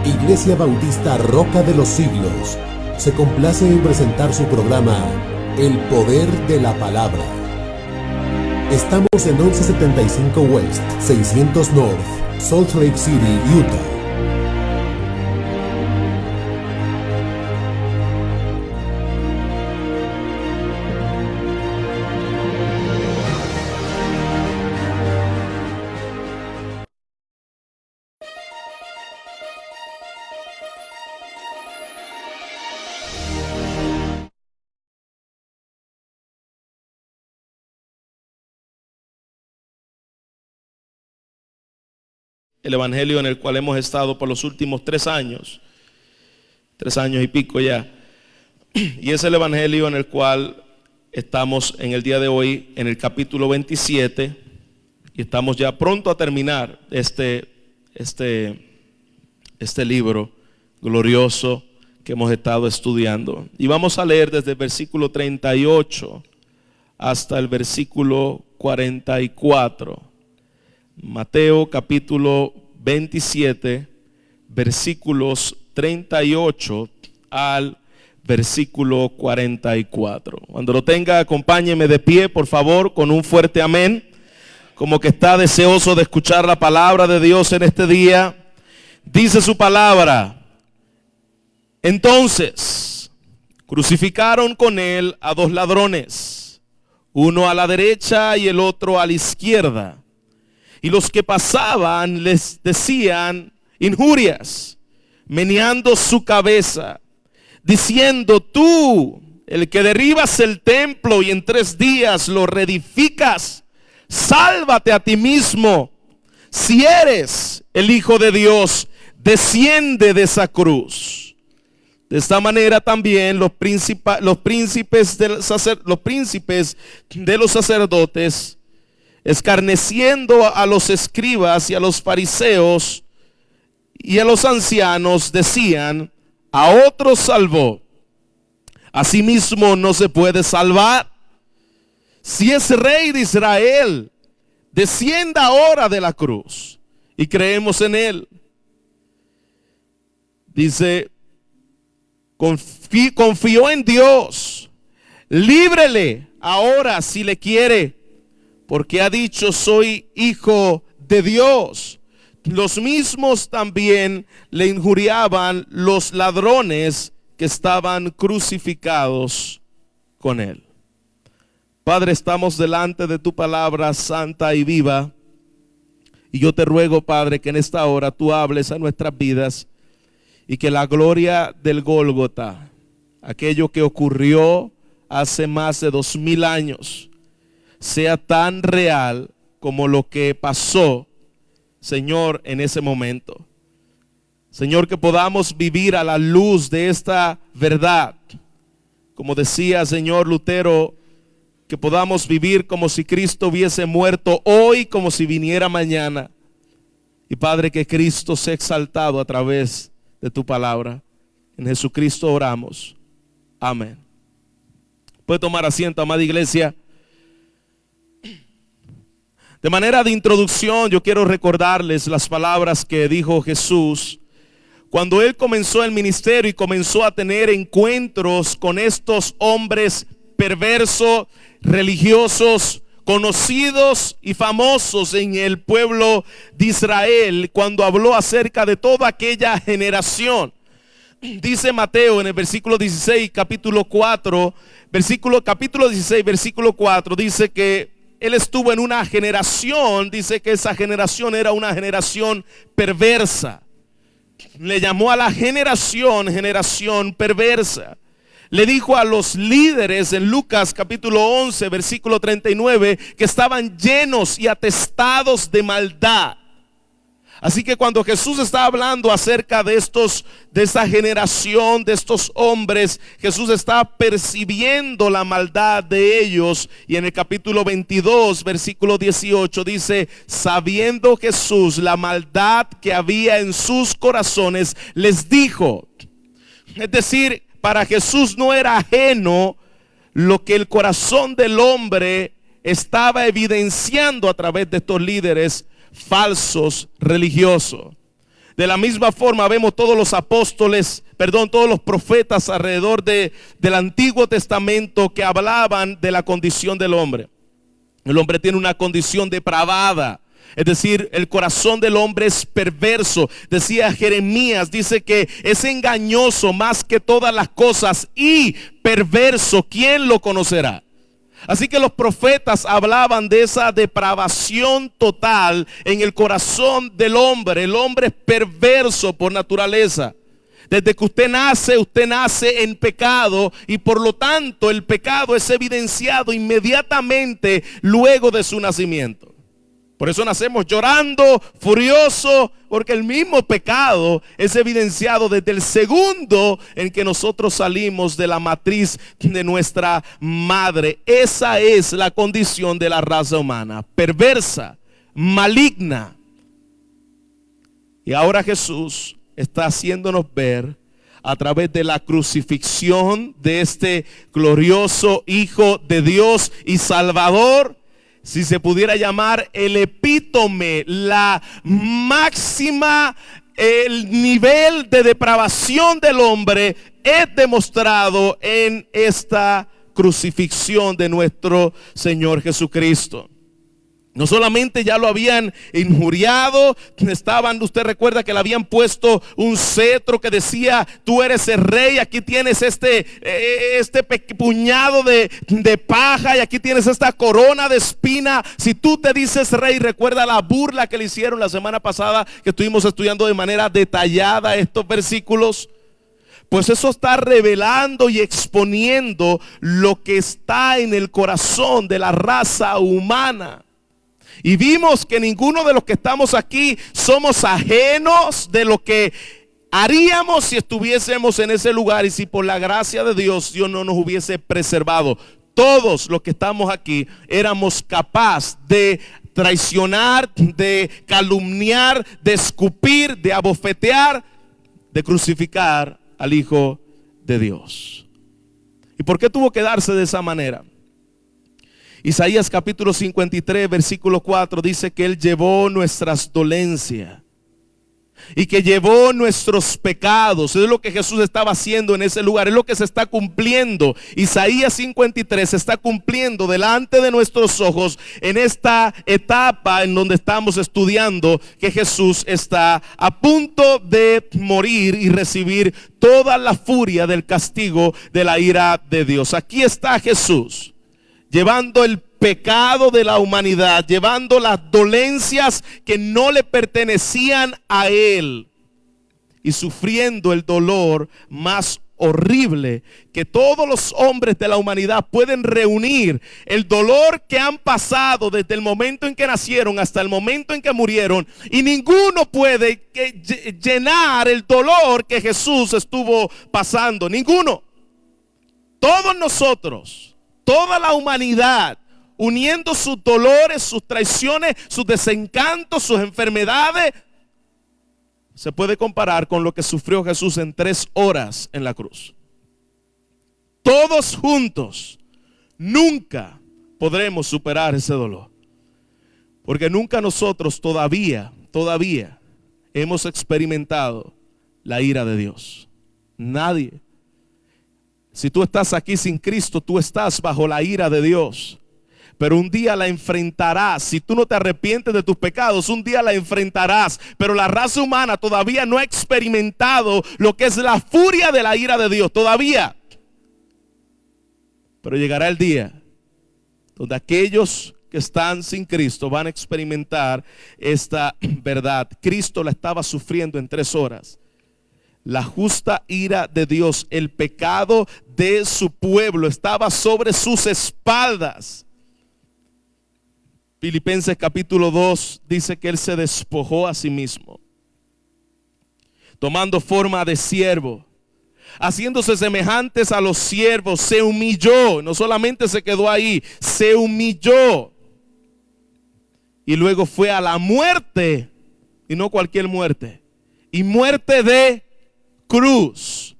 Iglesia Bautista Roca de los Siglos se complace en presentar su programa El Poder de la Palabra. Estamos en 1175 West, 600 North, Salt Lake City, Utah. El evangelio en el cual hemos estado por los últimos 3 años y pico ya, y es el evangelio en el cual estamos en el día de hoy en el capítulo 27 y estamos ya pronto a terminar este libro glorioso que hemos estado estudiando, y vamos a leer desde el versículo 38 hasta el versículo 44. Mateo capítulo 27, versículos 38 al versículo 44. Cuando lo tenga, acompáñeme de pie, por favor, con un fuerte amén, como que está deseoso de escuchar la palabra de Dios en este día. Dice su palabra: entonces crucificaron con él a 2 ladrones, uno a la derecha y el otro a la izquierda. Y los que pasaban les decían injurias, meneando su cabeza, diciendo: tú, el que derribas el templo y en 3 días lo reedificas, sálvate a ti mismo. Si eres el Hijo de Dios, desciende de esa cruz. De esta manera también los príncipes de los sacerdotes, escarneciendo a los escribas y a los fariseos y a los ancianos, decían: a otros salvó, a sí mismo no se puede salvar. Si es rey de Israel, descienda ahora de la cruz y creemos en él. Dice: confió en Dios, líbrele ahora si le quiere, porque ha dicho: soy hijo de Dios. Los mismos también le injuriaban los ladrones que estaban crucificados con él. Padre, estamos delante de tu palabra santa y viva, y yo te ruego, Padre, que en esta hora tú hables a nuestras vidas, y que la gloria del Gólgota, aquello que ocurrió hace más de 2000 años, sea tan real como lo que pasó, Señor, en ese momento. Señor, que podamos vivir a la luz de esta verdad. Como decía, Señor, Lutero, que podamos vivir como si Cristo hubiese muerto hoy, como si viniera mañana. Y Padre, que Cristo sea exaltado a través de tu palabra. En Jesucristo oramos. Amén. Puede tomar asiento, amada iglesia. De manera de introducción, yo quiero recordarles las palabras que dijo Jesús cuando él comenzó el ministerio y comenzó a tener encuentros con estos hombres perversos, religiosos, conocidos y famosos en el pueblo de Israel, cuando habló acerca de toda aquella generación. Dice Mateo en el versículo 16, capítulo 16, versículo 4, dice que él estuvo en una generación, dice que esa generación era una generación perversa. Le llamó a la generación perversa. Le dijo a los líderes en Lucas capítulo 11, versículo 39, que estaban llenos y atestados de maldad. Así que cuando Jesús está hablando acerca de esa generación, de estos hombres, Jesús está percibiendo la maldad de ellos. Y en el capítulo 22, versículo 18 dice: sabiendo Jesús la maldad que había en sus corazones, les dijo. Es decir, para Jesús no era ajeno lo que el corazón del hombre estaba evidenciando a través de estos líderes falsos religiosos. De la misma forma vemos todos los todos los profetas alrededor del Antiguo Testamento que hablaban de la condición del hombre. El hombre tiene una condición depravada. Es decir, el corazón del hombre es perverso. Decía Jeremías, dice que es engañoso más que todas las cosas y perverso. ¿Quién lo conocerá? Así que los profetas hablaban de esa depravación total en el corazón del hombre. El hombre es perverso por naturaleza. Desde que usted nace en pecado, y por lo tanto el pecado es evidenciado inmediatamente luego de su nacimiento. Por eso nacemos llorando, furioso, porque el mismo pecado es evidenciado desde el segundo en que nosotros salimos de la matriz de nuestra madre. Esa es la condición de la raza humana, perversa, maligna. Y ahora Jesús está haciéndonos ver a través de la crucifixión de este glorioso Hijo de Dios y Salvador, si se pudiera llamar el epítome, la máxima, el nivel de depravación del hombre es demostrado en esta crucifixión de nuestro Señor Jesucristo. No solamente ya lo habían injuriado, usted recuerda que le habían puesto un cetro que decía: tú eres el rey, aquí tienes este puñado de paja, y aquí tienes esta corona de espina. Si tú te dices rey, recuerda la burla que le hicieron la semana pasada, que estuvimos estudiando de manera detallada estos versículos. Pues eso está revelando y exponiendo lo que está en el corazón de la raza humana. Y vimos que ninguno de los que estamos aquí somos ajenos de lo que haríamos si estuviésemos en ese lugar y si por la gracia de Dios no nos hubiese preservado. Todos los que estamos aquí éramos capaces de traicionar, de calumniar, de escupir, de abofetear, de crucificar al Hijo de Dios. ¿Y por qué tuvo que darse de esa manera? Isaías capítulo 53 versículo 4 dice que Él llevó nuestras dolencias y que llevó nuestros pecados. Es lo que Jesús estaba haciendo en ese lugar, es lo que se está cumpliendo. Isaías 53 se está cumpliendo delante de nuestros ojos en esta etapa en donde estamos estudiando que Jesús está a punto de morir y recibir toda la furia del castigo de la ira de Dios. Aquí está Jesús llevando el pecado de la humanidad, llevando las dolencias que no le pertenecían a Él y sufriendo el dolor más horrible que todos los hombres de la humanidad pueden reunir. El dolor que han pasado desde el momento en que nacieron hasta el momento en que murieron, y ninguno puede llenar el dolor que Jesús estuvo pasando. Ninguno. Todos nosotros, toda la humanidad, uniendo sus dolores, sus traiciones, sus desencantos, sus enfermedades, se puede comparar con lo que sufrió Jesús en 3 horas en la cruz. Todos juntos nunca podremos superar ese dolor, porque nunca nosotros todavía hemos experimentado la ira de Dios. Nadie. Si tú estás aquí sin Cristo, tú estás bajo la ira de Dios. Pero un día la enfrentarás. Si tú no te arrepientes de tus pecados, un día la enfrentarás. Pero la raza humana todavía no ha experimentado lo que es la furia de la ira de Dios. Todavía. Pero llegará el día donde aquellos que están sin Cristo van a experimentar esta verdad. Cristo la estaba sufriendo en 3 horas. La justa ira de Dios, el pecado de su pueblo estaba sobre sus espaldas. Filipenses capítulo 2 dice que Él se despojó a sí mismo, tomando forma de siervo, haciéndose semejantes a los siervos, se humilló. No solamente se quedó ahí, se humilló. Y luego fue a la muerte, y no cualquier muerte, y muerte de cruz.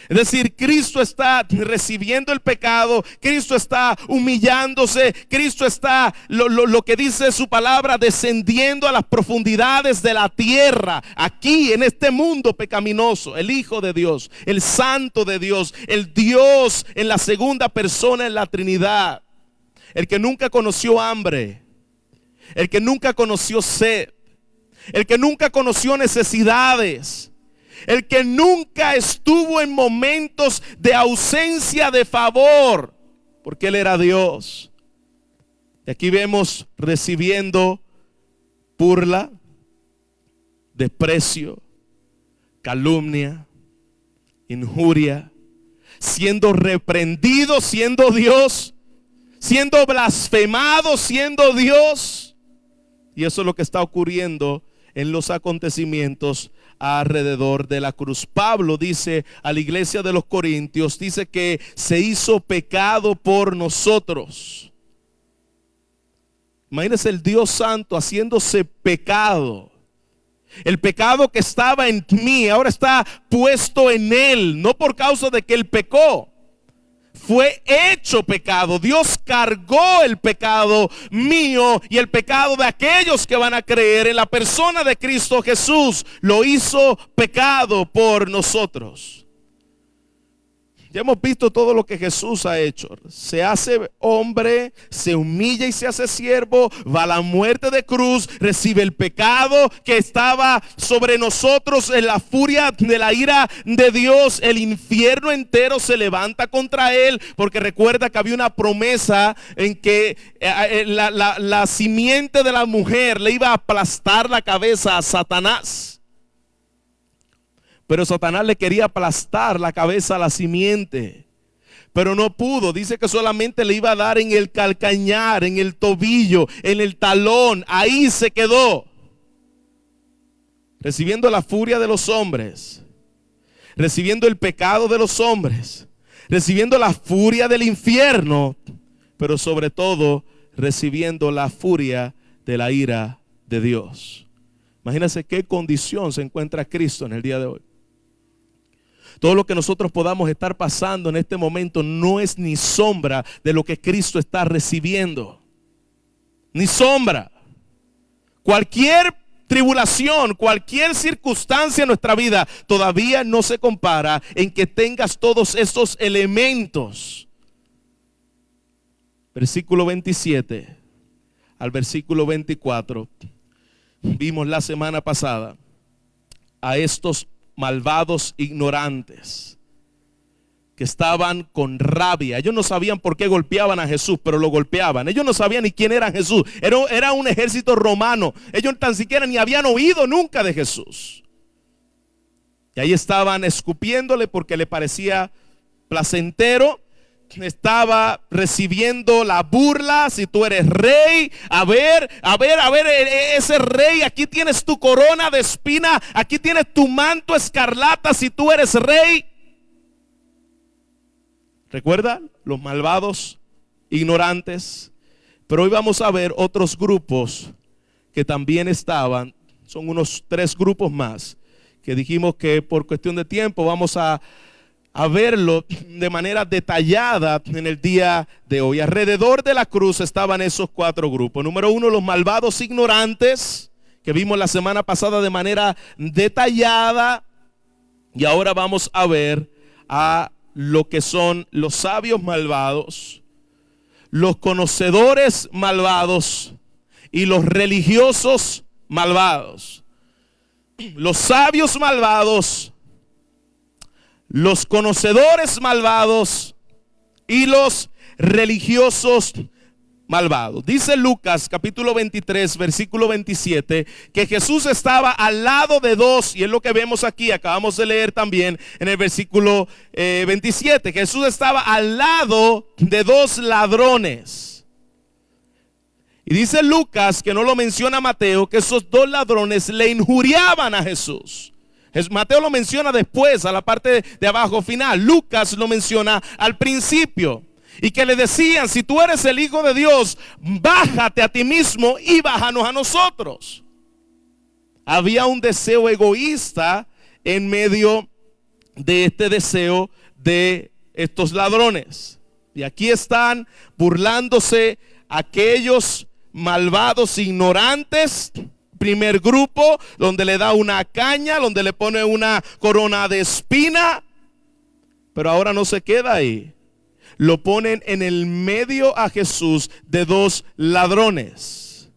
Es decir, Cristo está recibiendo el pecado, Cristo está humillándose, Cristo está, lo que dice su palabra, descendiendo a las profundidades de la tierra, aquí en este mundo pecaminoso. El Hijo de Dios, el Santo de Dios, el Dios en la segunda persona en la Trinidad, el que nunca conoció hambre, el que nunca conoció sed, el que nunca conoció necesidades, el que nunca estuvo en momentos de ausencia de favor, porque Él era Dios. Y aquí vemos recibiendo burla, desprecio, calumnia, injuria, siendo reprendido siendo Dios, siendo blasfemado siendo Dios. Y eso es lo que está ocurriendo en los acontecimientos alrededor de la cruz. Pablo dice a la iglesia de los Corintios, dice que se hizo pecado por nosotros. Imagínense el Dios Santo haciéndose pecado. El pecado que estaba en mí ahora está puesto en Él, no por causa de que Él pecó. Fue hecho pecado. Dios cargó el pecado mío y el pecado de aquellos que van a creer en la persona de Cristo Jesús. Lo hizo pecado por nosotros. Ya hemos visto todo lo que Jesús ha hecho. Se hace hombre, se humilla y se hace siervo, va a la muerte de cruz, recibe el pecado que estaba sobre nosotros en la furia de la ira de Dios. El infierno entero se levanta contra Él, porque recuerda que había una promesa en que la simiente de la mujer le iba a aplastar la cabeza a Satanás. Pero Satanás le quería aplastar la cabeza a la simiente, pero no pudo. Dice que solamente le iba a dar en el calcañar, en el tobillo, en el talón. Ahí se quedó, recibiendo la furia de los hombres, recibiendo el pecado de los hombres, recibiendo la furia del infierno, pero sobre todo recibiendo la furia de la ira de Dios. Imagínense qué condición se encuentra Cristo en el día de hoy. Todo lo que nosotros podamos estar pasando en este momento no es ni sombra de lo que Cristo está recibiendo. Ni sombra. Cualquier tribulación, cualquier circunstancia en nuestra vida todavía no se compara en que tengas todos esos elementos. Versículo 27 al versículo 24. Vimos la semana pasada a estos malvados ignorantes que estaban con rabia. Ellos no sabían por qué golpeaban a Jesús, pero lo golpeaban. Ellos no sabían ni quién era Jesús. Era un ejército romano. Ellos tan siquiera ni habían oído nunca de Jesús. Y ahí estaban escupiéndole porque le parecía placentero. Estaba recibiendo la burla. Si tú eres rey, a ver, ese rey, aquí tienes tu corona de espina, aquí tienes tu manto escarlata si tú eres rey. ¿Recuerda? Los malvados ignorantes. Pero hoy vamos a ver otros grupos que también estaban. Son unos 3 grupos más que dijimos que por cuestión de tiempo vamos a verlo de manera detallada en el día de hoy. Alrededor de la cruz estaban esos 4 grupos. Número 1, los malvados ignorantes, que vimos la semana pasada de manera detallada. Y ahora vamos a ver a lo que son los sabios malvados, los conocedores malvados y los religiosos malvados. Los sabios malvados, los conocedores malvados y los religiosos malvados. Dice Lucas capítulo 23 versículo 27 que Jesús estaba al lado de 2, y es lo que vemos aquí, acabamos de leer también en el versículo 27. Jesús estaba al lado de 2 ladrones. Y dice Lucas, que no lo menciona Mateo, que esos 2 ladrones le injuriaban a Jesús. Mateo lo menciona después, a la parte de abajo final. Lucas lo menciona al principio. Y que le decían: si tú eres el Hijo de Dios, bájate a ti mismo y bájanos a nosotros. Había un deseo egoísta en medio de este deseo de estos ladrones. Y aquí están burlándose aquellos malvados ignorantes. Primer grupo, donde le da una caña, donde le pone una corona de espina. Pero ahora no se queda ahí. Lo ponen en el medio a Jesús de dos ladrones.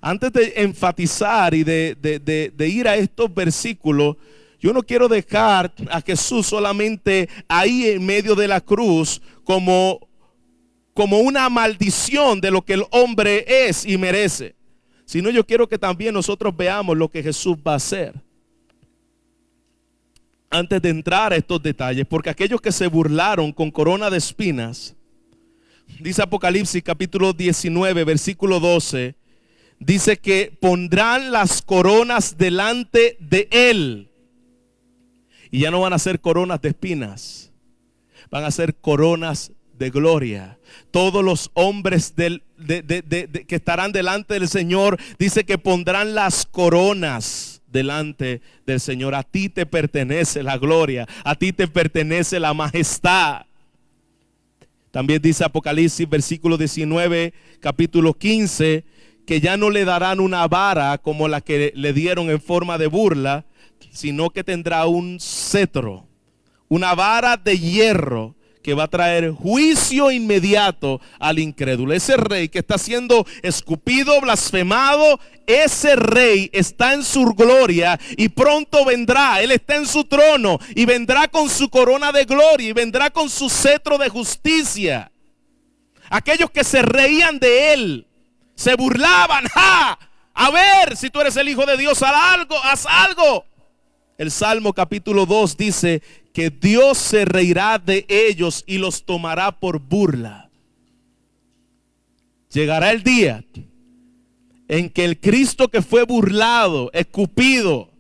Antes de enfatizar y de ir a estos versículos, yo no quiero dejar a Jesús solamente ahí en medio de la cruz como una maldición de lo que el hombre es y merece, sino yo quiero que también nosotros veamos lo que Jesús va a hacer. Antes de entrar a estos detalles, porque aquellos que se burlaron con corona de espinas, dice Apocalipsis capítulo 19 versículo 12, dice que pondrán las coronas delante de él. Y ya no van a ser coronas de espinas, van a ser coronas de gloria. Todos los hombres que estarán delante del Señor, dice que pondrán las coronas delante del Señor. A ti te pertenece la gloria, a ti te pertenece la majestad. También dice Apocalipsis versículo 19 capítulo 15, que ya no le darán una vara como la que le dieron en forma de burla, sino que tendrá un cetro, una vara de hierro, que va a traer juicio inmediato al incrédulo. Ese rey que está siendo escupido, blasfemado, ese rey está en su gloria y pronto vendrá. Él está en su trono y vendrá con su corona de gloria y vendrá con su cetro de justicia. Aquellos que se reían de él, se burlaban, ¡ja! A ver, si tú eres el Hijo de Dios, haz algo. El Salmo capítulo 2 dice que Dios se reirá de ellos y los tomará por burla. Llegará el día en que el Cristo que fue burlado, escupido,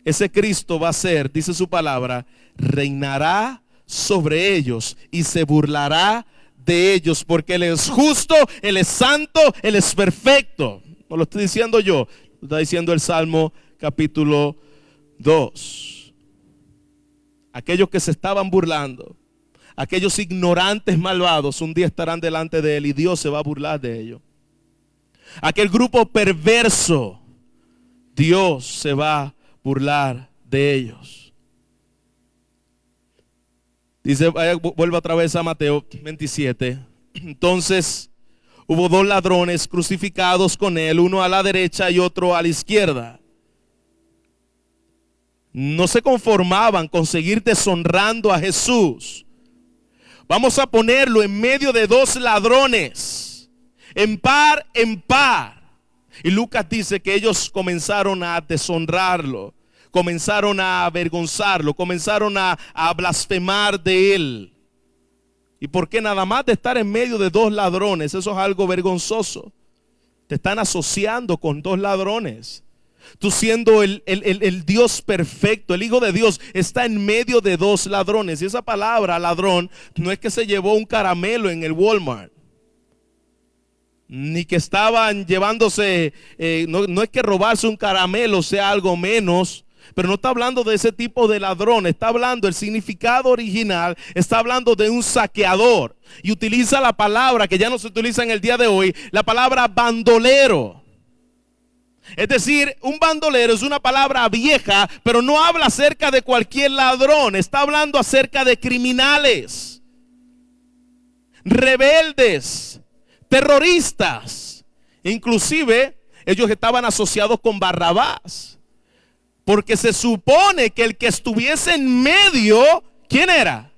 ese Cristo va a ser, dice su palabra, reinará sobre ellos y se burlará de ellos, porque Él es justo, Él es santo, Él es perfecto. No lo estoy diciendo yo, lo está diciendo el Salmo capítulo 2. Aquellos que se estaban burlando, aquellos ignorantes malvados, un día estarán delante de Él y Dios se va a burlar de ellos. Aquel grupo perverso, Dios se va a burlar de ellos. Dice, vuelvo otra vez a Mateo 27. Entonces hubo dos ladrones crucificados con Él, uno a la derecha y otro a la izquierda. No se conformaban con seguir deshonrando a Jesús. Vamos a ponerlo en medio de dos ladrones, en par en par. Y Lucas dice que ellos comenzaron a deshonrarlo, comenzaron a avergonzarlo, comenzaron a blasfemar de él. ¿Y por qué? Nada más de estar en medio de dos ladrones, eso es algo vergonzoso. Te están asociando con dos ladrones. Tú siendo el Dios perfecto, el Hijo de Dios, está en medio de dos ladrones. Y esa palabra ladrón no es que se llevó un caramelo en el Walmart, ni que estaban llevándose, no es que robarse un caramelo sea algo menos. Pero no está hablando de ese tipo de ladrón. Está hablando, el significado original está hablando de un saqueador. Y utiliza la palabra que ya no se utiliza en el día de hoy, la palabra bandolero. Es decir, un bandolero es una palabra vieja, pero no habla acerca de cualquier ladrón. Está hablando acerca de criminales, rebeldes, terroristas. Inclusive ellos estaban asociados con Barrabás, porque se supone que el que estuviese en medio, ¿quién era?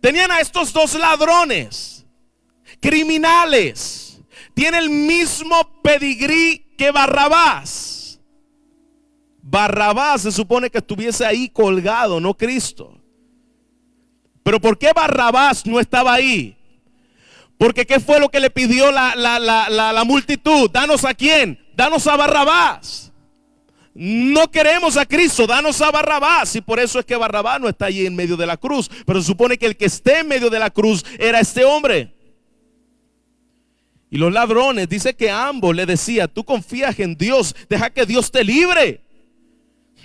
Tenían a estos dos ladrones, criminales. Tiene el mismo pedigrí que Barrabás. Barrabás se supone que estuviese ahí colgado, no Cristo. Pero ¿por qué Barrabás no estaba ahí? Porque ¿qué fue lo que le pidió la multitud? ¿Danos a quién? Danos a Barrabás. No queremos a Cristo, danos a Barrabás. Y por eso es que Barrabás no está allí en medio de la cruz. Pero se supone que el que esté en medio de la cruz era este hombre. Y los ladrones, dice que ambos le decían: tú confías en Dios, deja que Dios te libre.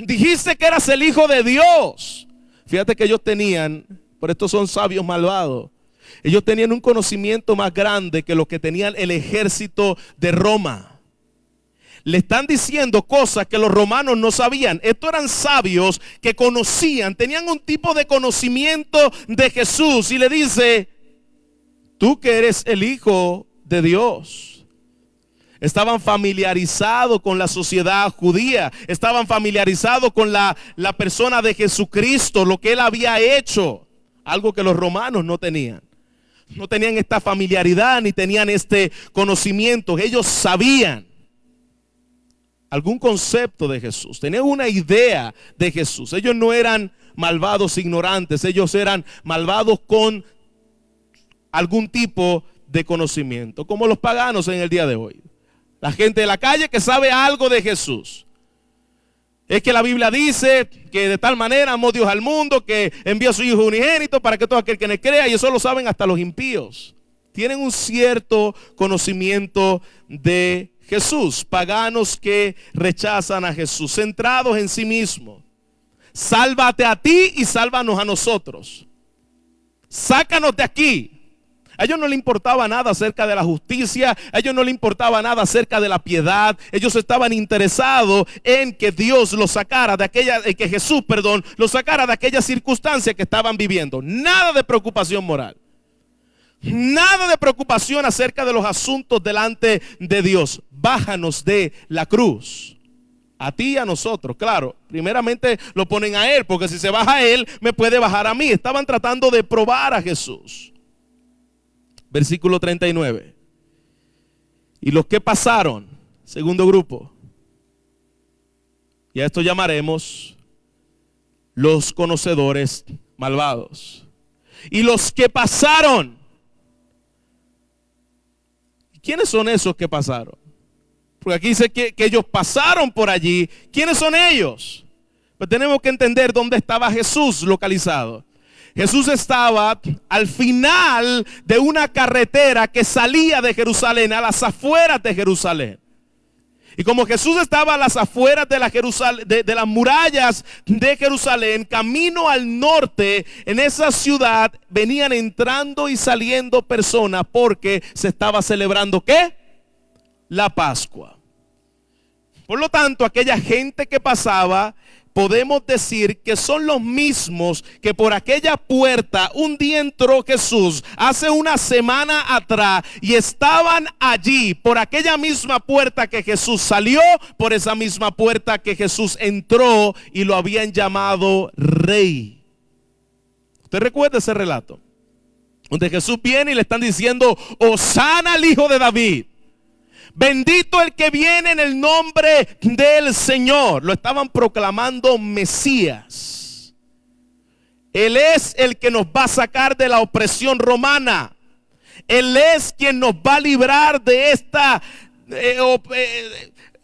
Dijiste que eras el Hijo de Dios. Fíjate que ellos tenían, por esto son sabios malvados, ellos tenían un conocimiento más grande que lo que tenían el ejército de Roma. Le están diciendo cosas que los romanos no sabían. Estos eran sabios que conocían, tenían un tipo de conocimiento de Jesús. Y le dice, tú que eres el Hijo de Dios. Estaban familiarizados con la sociedad judía. Estaban familiarizados con la persona de Jesucristo, lo que Él había hecho. Algo que los romanos no tenían. No tenían esta familiaridad ni tenían este conocimiento. Ellos sabían algún concepto de Jesús. Tenían una idea de Jesús. Ellos no eran malvados ignorantes. Ellos eran malvados con algún tipo de conocimiento. Como los paganos en el día de hoy. La gente de la calle que sabe algo de Jesús. Es que la Biblia dice que de tal manera amó Dios al mundo que envió a su Hijo unigénito para que todo aquel que le crea, y eso lo saben hasta los impíos. Tienen un cierto conocimiento de Jesús. Paganos que rechazan a Jesús, centrados en sí mismos. Sálvate a ti y sálvanos a nosotros. Sácanos de aquí. A ellos no les importaba nada acerca de la justicia, a ellos no les importaba nada acerca de la piedad. Ellos estaban interesados en que Dios los sacara de aquella, que Jesús, los sacara de aquella circunstancia que estaban viviendo. Nada de preocupación moral. Nada de preocupación acerca de los asuntos delante de Dios. Bájanos de la cruz. A ti y a nosotros, claro. Primeramente lo ponen a Él, porque si se baja a Él, me puede bajar a mí. Estaban tratando de probar a Jesús. Versículo 39. Y los que pasaron, segundo grupo, y a esto llamaremos los conocedores malvados. Y los que pasaron. ¿Quiénes son esos que pasaron? Porque aquí dice que ellos pasaron por allí. ¿Quiénes son ellos? Pues tenemos que entender dónde estaba Jesús localizado. Jesús estaba al final de una carretera que salía de Jerusalén, a las afueras de Jerusalén. Y como Jesús estaba a las afueras de las murallas de Jerusalén, camino al norte, en esa ciudad venían entrando y saliendo personas porque se estaba celebrando ¿qué? La Pascua. Por lo tanto, aquella gente que pasaba, podemos decir que son los mismos que por aquella puerta un día entró Jesús hace una semana atrás y estaban allí por aquella misma puerta que Jesús salió, por esa misma puerta que Jesús entró y lo habían llamado Rey. ¿Usted recuerda ese relato? Donde Jesús viene y le están diciendo, Hosana al Hijo de David. Bendito el que viene en el nombre del Señor. Lo estaban proclamando Mesías. Él es el que nos va a sacar de la opresión romana. Él es quien nos va a librar de esta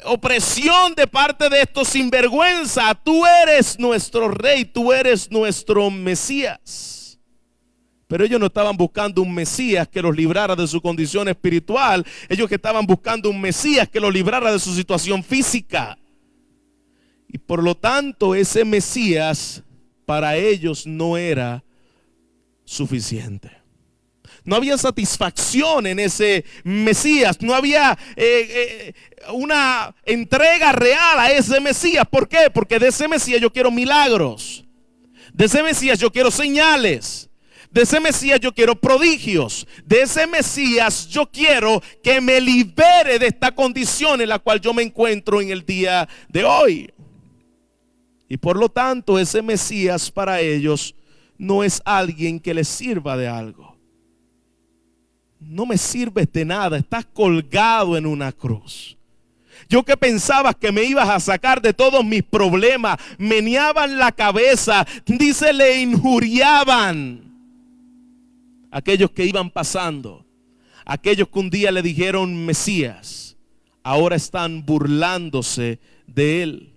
opresión de parte de estos sinvergüenza. Tú eres nuestro rey, tú eres nuestro Mesías. Pero ellos no estaban buscando un Mesías que los librara de su condición espiritual. Ellos que estaban buscando un Mesías que los librara de su situación física. Y por lo tanto ese Mesías para ellos no era suficiente. No había satisfacción en ese Mesías. No había una entrega real a ese Mesías. ¿Por qué? Porque de ese Mesías yo quiero milagros. De ese Mesías yo quiero señales. De ese Mesías yo quiero prodigios. De ese Mesías yo quiero que me libere de esta condición en la cual yo me encuentro en el día de hoy. Y por lo tanto ese Mesías para ellos no es alguien que les sirva de algo. No me sirves de nada, estás colgado en una cruz. Yo que pensabas que me ibas a sacar de todos mis problemas, meneaban la cabeza, dice, le injuriaban. Aquellos que iban pasando, aquellos que un día le dijeron Mesías, ahora están burlándose de él.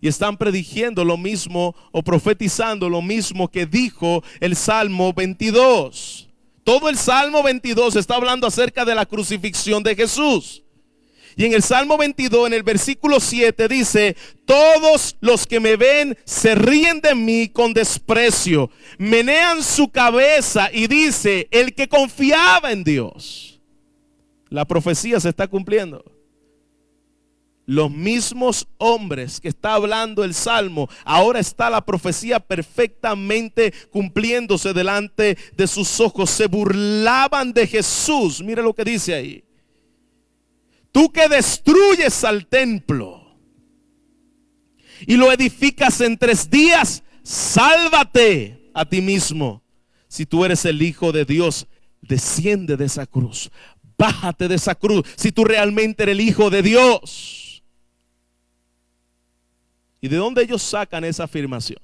Y están prediciendo lo mismo o profetizando lo mismo que dijo el Salmo 22. Todo el Salmo 22 está hablando acerca de la crucifixión de Jesús. Y en el Salmo 22, en el versículo 7 dice: todos los que me ven se ríen de mí con desprecio, menean su cabeza y dice: el que confiaba en Dios. La profecía se está cumpliendo. Los mismos hombres que está hablando el Salmo, ahora está la profecía perfectamente cumpliéndose delante de sus ojos. Se burlaban de Jesús. Mire lo que dice ahí: tú que destruyes al templo y lo edificas en 3 días, sálvate a ti mismo. Si tú eres el Hijo de Dios, desciende de esa cruz, bájate de esa cruz, si tú realmente eres el Hijo de Dios. ¿Y de dónde ellos sacan esa afirmación?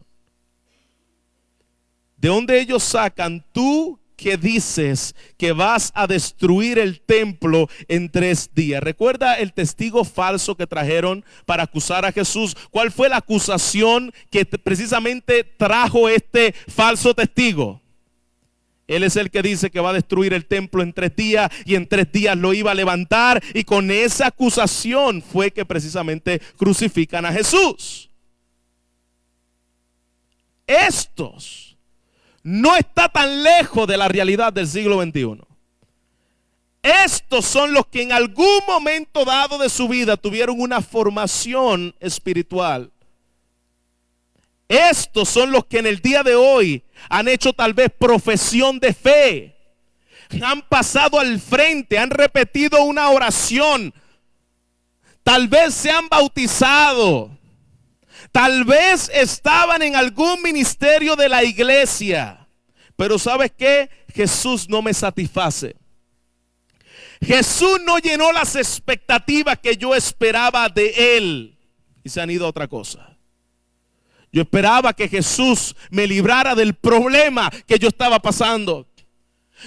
¿De dónde ellos sacan: tú que dices que vas a destruir el templo en 3 días? ¿Recuerda el testigo falso que trajeron para acusar a Jesús? ¿Cuál fue la acusación que precisamente trajo este falso testigo? Él es el que dice que va a destruir el templo en 3 días y en 3 días lo iba a levantar. Y con esa acusación fue que precisamente crucifican a Jesús. Estos no está tan lejos de la realidad del siglo XXI. Estos son los que en algún momento dado de su vida tuvieron una formación espiritual. Estos son los que en el día de hoy han hecho tal vez profesión de fe. Han pasado al frente, han repetido una oración. Tal vez se han bautizado. Tal vez estaban en algún ministerio de la iglesia. Pero ¿sabes qué? Jesús no me satisface. Jesús no llenó las expectativas que yo esperaba de él. Y se han ido a otra cosa. Yo esperaba que Jesús me librara del problema que yo estaba pasando.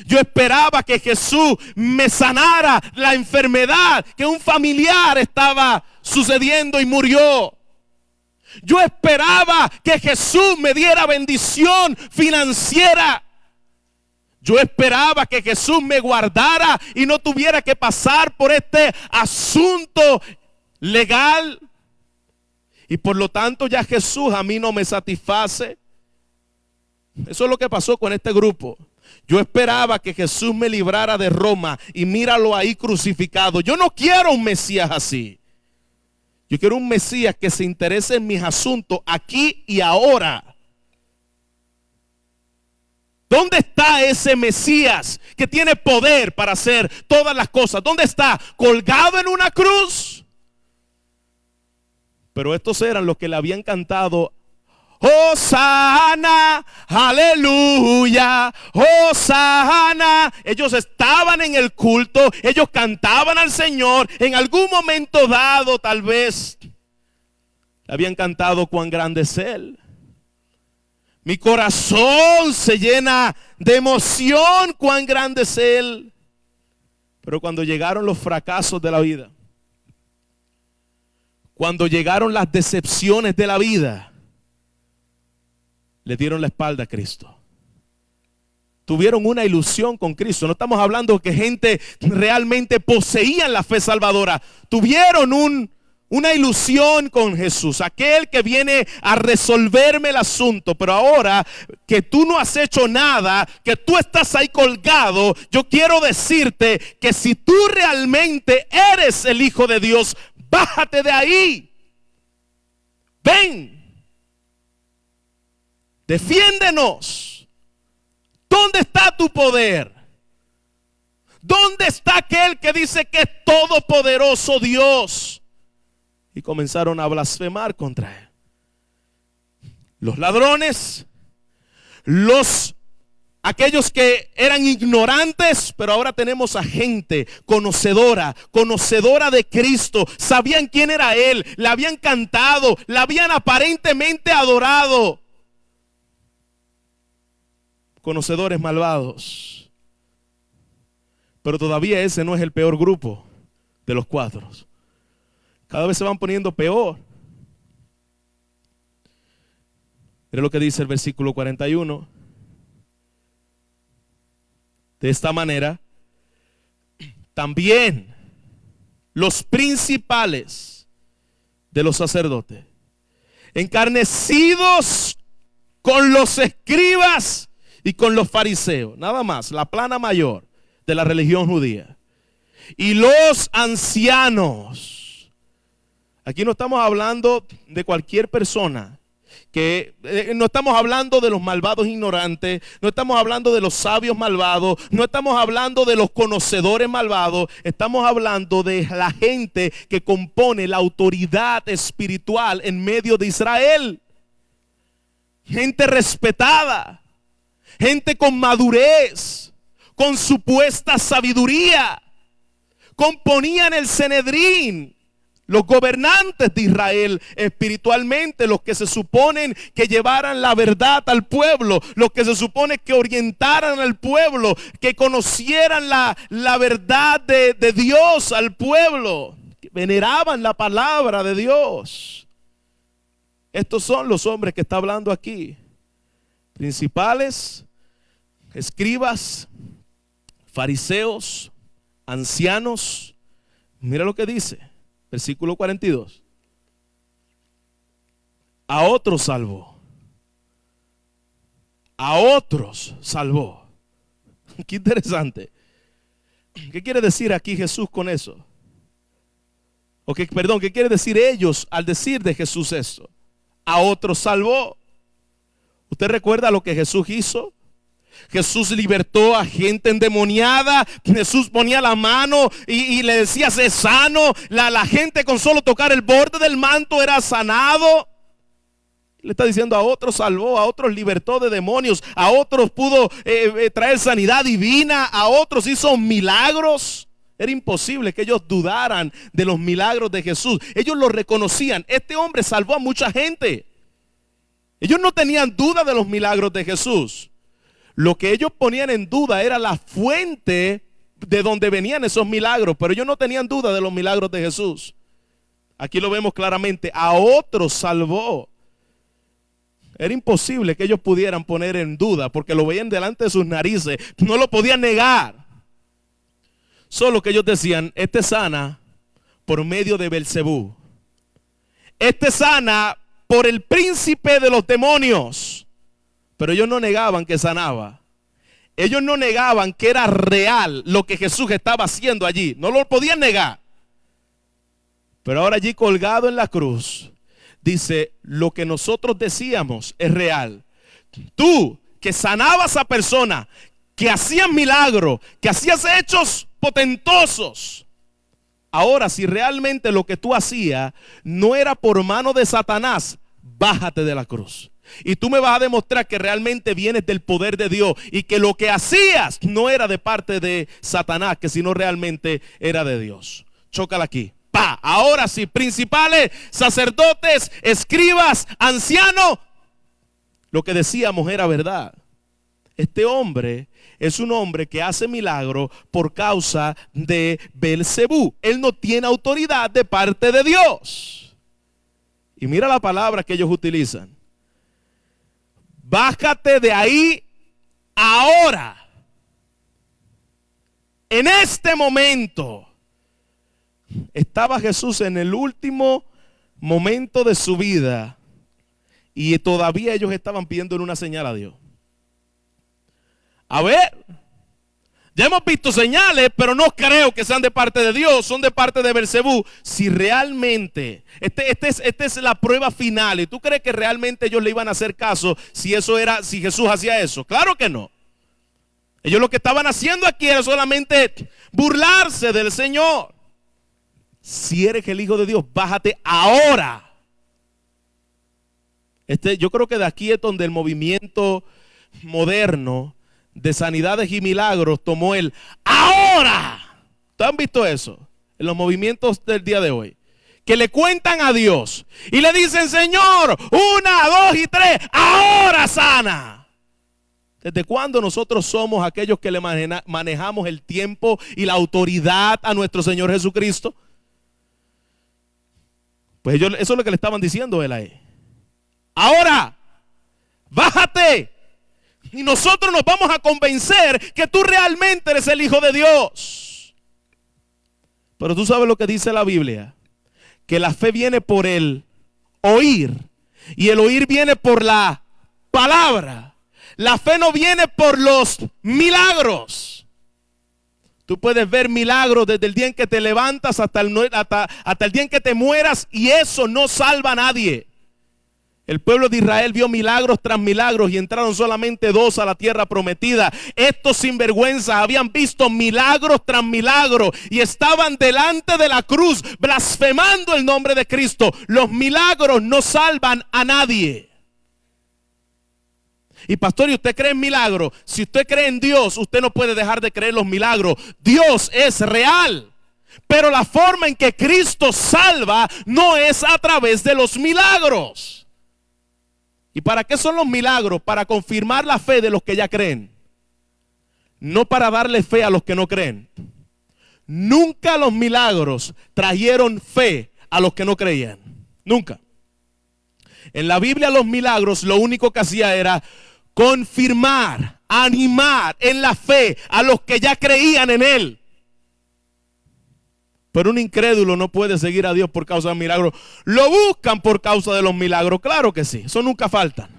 Yo esperaba que Jesús me sanara la enfermedad que un familiar estaba sucediendo y murió. Yo esperaba que Jesús me diera bendición financiera. Yo esperaba que Jesús me guardara y no tuviera que pasar por este asunto legal. Y por lo tanto ya Jesús a mí no me satisface. Eso es lo que pasó con este grupo. Yo esperaba que Jesús me librara de Roma y míralo ahí crucificado. Yo no quiero un Mesías así. Yo quiero un Mesías que se interese en mis asuntos aquí y ahora. ¿Dónde está ese Mesías que tiene poder para hacer todas las cosas? ¿Dónde está? ¿Colgado en una cruz? Pero estos eran los que le habían cantado: Hosana, aleluya, Hosana. Ellos estaban en el culto, ellos cantaban al Señor. En algún momento dado tal vez habían cantado: cuán grande es Él. Mi corazón se llena de emoción, cuán grande es Él. Pero cuando llegaron los fracasos de la vida, cuando llegaron las decepciones de la vida, le dieron la espalda a Cristo. Tuvieron una ilusión con Cristo. No estamos hablando que gente realmente poseía la fe salvadora. Tuvieron una ilusión con Jesús, aquel que viene a resolverme el asunto. Pero ahora que tú no has hecho nada, que tú estás ahí colgado, yo quiero decirte que si tú realmente eres el Hijo de Dios, bájate de ahí. Ven. Defiéndenos. ¿Dónde está tu poder? ¿Dónde está aquel que dice que es todopoderoso Dios? Y comenzaron a blasfemar contra él. Los ladrones, aquellos que eran ignorantes, pero ahora tenemos a gente conocedora de Cristo. Sabían quién era Él, le habían cantado, le habían aparentemente adorado. Conocedores malvados. Pero todavía ese no es el peor grupo de los 4. Cada vez se van poniendo peor. Mira lo que dice el versículo 41. De esta manera, también los principales de los sacerdotes, encarnecidos con los escribas y con los fariseos, nada más, la plana mayor de la religión judía, y los ancianos. Aquí no estamos hablando de cualquier persona, no estamos hablando de los malvados ignorantes, no estamos hablando de los sabios malvados, no estamos hablando de los conocedores malvados, estamos hablando de la gente que compone la autoridad espiritual en medio de Israel. Gente respetada, gente con madurez, con supuesta sabiduría, componían el Sanedrín. Los gobernantes de Israel espiritualmente, los que se suponen que llevaran la verdad al pueblo, los que se supone que orientaran al pueblo, que conocieran la verdad de Dios al pueblo, que veneraban la palabra de Dios. Estos son los hombres que está hablando aquí: principales, escribas, fariseos, ancianos. Mira lo que dice. Versículo 42. A otros salvó. A otros salvó. Qué interesante. ¿Qué quiere decir aquí Jesús con eso? ¿qué quiere decir ellos al decir de Jesús eso? A otros salvó. ¿Usted recuerda lo que Jesús hizo? Jesús libertó a gente endemoniada. Jesús ponía la mano y le decía: sé sano. La gente con solo tocar el borde del manto era sanado. Le está diciendo: a otros salvó, a otros libertó de demonios, a otros pudo traer sanidad divina, a otros hizo milagros. Era imposible que ellos dudaran de los milagros de Jesús. Ellos lo reconocían. Este hombre salvó a mucha gente. Ellos no tenían duda de los milagros de Jesús. Lo que ellos ponían en duda era la fuente de donde venían esos milagros, pero ellos no tenían duda de los milagros de Jesús. Aquí lo vemos claramente: a otros salvó. Era imposible que ellos pudieran poner en duda, porque lo veían delante de sus narices, no lo podían negar. Solo que ellos decían: este sana por medio de Belcebú, este sana por el príncipe de los demonios. Pero ellos no negaban que sanaba. Ellos no negaban que era real lo que Jesús estaba haciendo allí. No lo podían negar. Pero ahora allí colgado en la cruz, dice: lo que nosotros decíamos es real. Tú que sanabas a personas, que hacías milagros, que hacías hechos potentosos. Ahora, si realmente lo que tú hacías no era por mano de Satanás, bájate de la cruz. Y tú me vas a demostrar que realmente vienes del poder de Dios y que lo que hacías no era de parte de Satanás, que sino realmente era de Dios. Chócala aquí. Pa. Ahora sí, principales, sacerdotes, escribas, ancianos. Lo que decíamos era verdad. Este hombre es un hombre que hace milagros por causa de Belcebú. Él no tiene autoridad de parte de Dios. Y mira la palabra que ellos utilizan: bájate de ahí ahora. En este momento estaba Jesús en el último momento de su vida y todavía ellos estaban pidiendo una señal a Dios. A ver, ya hemos visto señales, pero no creo que sean de parte de Dios, son de parte de Belcebú. Si realmente, esta es la prueba final, ¿y tú crees que realmente ellos le iban a hacer caso si Jesús hacía eso? Claro que no. Ellos lo que estaban haciendo aquí era solamente burlarse del Señor. Si eres el Hijo de Dios, bájate ahora. Yo creo que de aquí es donde el movimiento moderno de sanidades y milagros tomó el ahora. ¿Ustedes han visto eso? En los movimientos del día de hoy, que le cuentan a Dios y le dicen: Señor, 1, 2 y 3, ahora sana. ¿Desde cuándo nosotros somos aquellos que le manejamos el tiempo y la autoridad a nuestro Señor Jesucristo? Pues eso es lo que le estaban diciendo a él ahí. Ahora, bájate. Y nosotros nos vamos a convencer que tú realmente eres el Hijo de Dios. Pero tú sabes lo que dice la Biblia, que la fe viene por el oír y el oír viene por la palabra. La fe no viene por los milagros. Tú puedes ver milagros desde el día en que te levantas hasta el día en que te mueras, y eso no salva a nadie. El pueblo de Israel vio milagros tras milagros y entraron solamente 2 a la tierra prometida. Estos sinvergüenzas habían visto milagros tras milagros y estaban delante de la cruz blasfemando el nombre de Cristo. Los milagros no salvan a nadie. Y pastor, ¿y usted cree en milagros? Si usted cree en Dios, usted no puede dejar de creer en los milagros. Dios es real, pero la forma en que Cristo salva no es a través de los milagros. ¿Y para qué son los milagros? Para confirmar la fe de los que ya creen, no para darle fe a los que no creen. Nunca los milagros trajeron fe a los que no creían. Nunca. En la Biblia los milagros lo único que hacía era confirmar, animar en la fe a los que ya creían en Él. Pero un incrédulo no puede seguir a Dios por causa de milagros. Lo buscan por causa de los milagros, claro que sí, eso nunca faltan.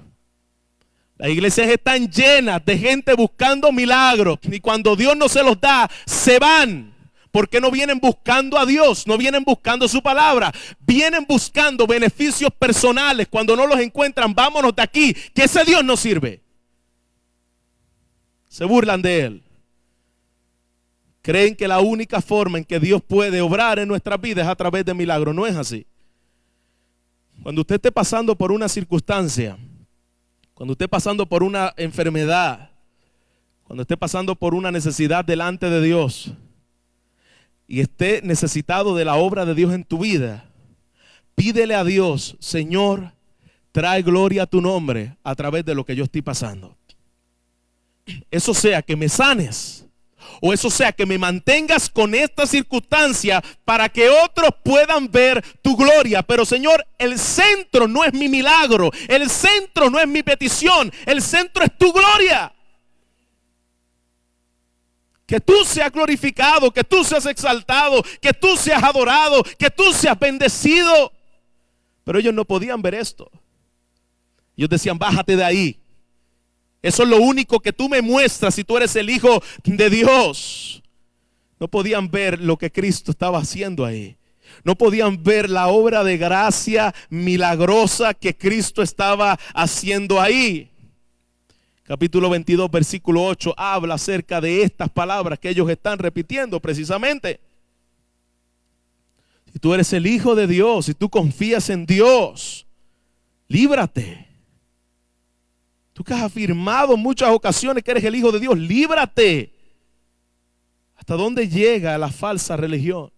Las iglesias están llenas de gente buscando milagros, y cuando Dios no se los da, se van. Porque no vienen buscando a Dios, no vienen buscando su palabra, vienen buscando beneficios personales. Cuando no los encuentran, vámonos de aquí, que ese Dios no sirve. Se burlan de Él. Creen que la única forma en que Dios puede obrar en nuestras vidas es a través de milagros. No es así. Cuando usted esté pasando por una circunstancia, cuando esté pasando por una enfermedad, cuando esté pasando por una necesidad delante de Dios y esté necesitado de la obra de Dios en tu vida, pídele a Dios: Señor, trae gloria a tu nombre a través de lo que yo estoy pasando. Eso sea que me sanes, o eso sea que me mantengas con esta circunstancia para que otros puedan ver tu gloria. Pero Señor, el centro no es mi milagro, el centro no es mi petición, el centro es tu gloria. Que tú seas glorificado, que tú seas exaltado, que tú seas adorado, que tú seas bendecido. Pero ellos no podían ver esto. Ellos decían: bájate de ahí. Eso es lo único que tú me muestras si tú eres el Hijo de Dios. No podían ver lo que Cristo estaba haciendo ahí. No podían ver la obra de gracia milagrosa que Cristo estaba haciendo ahí. Capítulo 22, versículo 8, habla acerca de estas palabras que ellos están repitiendo precisamente. Si tú eres el Hijo de Dios, si tú confías en Dios, líbrate. Tú que has afirmado en muchas ocasiones que eres el Hijo de Dios, líbrate. ¿Hasta dónde llega la falsa religión?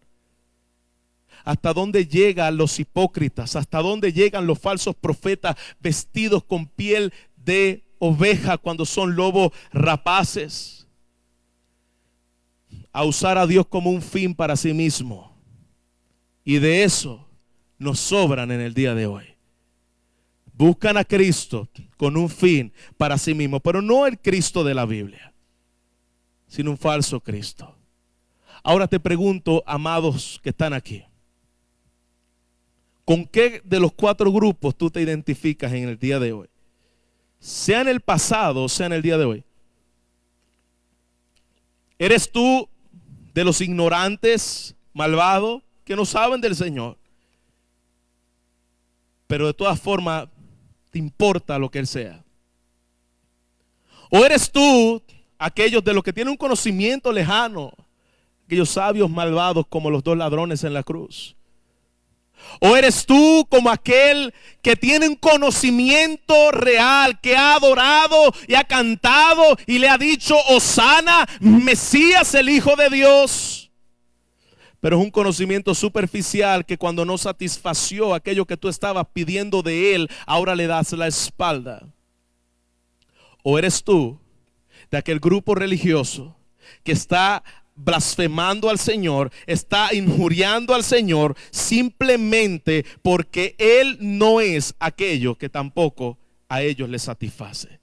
¿Hasta dónde llegan los hipócritas? ¿Hasta dónde llegan los falsos profetas vestidos con piel de oveja cuando son lobos rapaces? A usar a Dios como un fin para sí mismo. Y de eso nos sobran en el día de hoy. Buscan a Cristo con un fin para sí mismo, pero no el Cristo de la Biblia, sino un falso Cristo. Ahora te pregunto, amados que están aquí, ¿con qué de los 4 grupos tú te identificas en el día de hoy? Sea en el pasado o sea en el día de hoy. ¿Eres tú de los ignorantes, malvados, que no saben del Señor, pero de todas formas te importa lo que Él sea? ¿O eres tú aquellos de los que tienen un conocimiento lejano, aquellos sabios malvados como los 2 ladrones en la cruz? ¿O eres tú como aquel que tiene un conocimiento real, que ha adorado y ha cantado y le ha dicho: Hosana, Mesías, el Hijo de Dios? Pero es un conocimiento superficial que cuando no satisfació aquello que tú estabas pidiendo de Él, ahora le das la espalda. ¿O eres tú de aquel grupo religioso que está blasfemando al Señor, está injuriando al Señor simplemente porque Él no es aquello que tampoco a ellos les satisface?